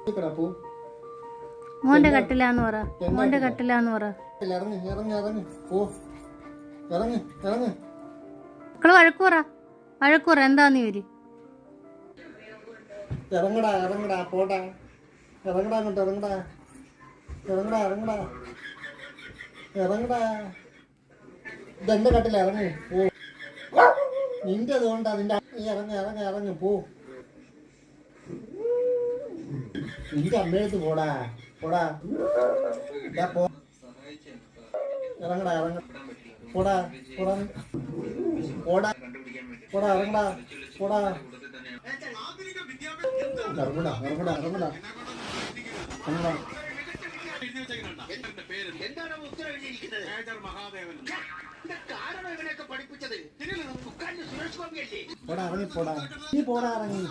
പോ. മോന്റെ കട്ടിലാന്ന് പറ. മോന്റെ കട്ടിലാന്ന് പറ. ഇറങ്ങ് ഇറങ്ങ് ഇറങ്ങ് പോ. ഇറങ്ങ് ഇറങ്ങ്. മക്കള് വഴക്കൂറ. വഴക്കൂറ എന്താന്ന് ഇവര്. ഇറങ്ങടാ ഇറങ്ങടാ പോടാ. ഇറങ്ങടാ അങ്ങോട്ട് ഇറങ്ങടാ. ഇറങ്ങടാ ഇറങ്ങടാ ഇറങ്ങടാ. ഇതെന്റെ കട്ടില ഇറങ്ങ് പോ. നിന്റെ അതുകൊണ്ടാ നിന്റെ ഇറങ്ങ് ഇറങ്ങ് ഇറങ്ങ് പോ. നിന്റെ അമ്മയടുത്ത് പോടാ പോടാ. പോ. ഇറങ്ങടാ ഇറങ്ങ പോടാ പോടാ പോടാ പോടാ ഇറങ്ങടാ പോടാ. ഇറങ്ങടാ ഇറങ്ങടാ ഇറങ്ങടാ ഇറങ്ങടാ. എന്താണ് ഉത്തരം എഴുതിയിരിക്കുന്നത്? മേജർ മഹാദേവൻ. കാരണം ഇവനെയൊക്കെ പഠിപ്പിച്ചത് സുരേഷ് ഗോപിയല്ലേ? പോടാ ഇറങ്ങി പോടാ. നീ പോടാ ഇറങ്ങി.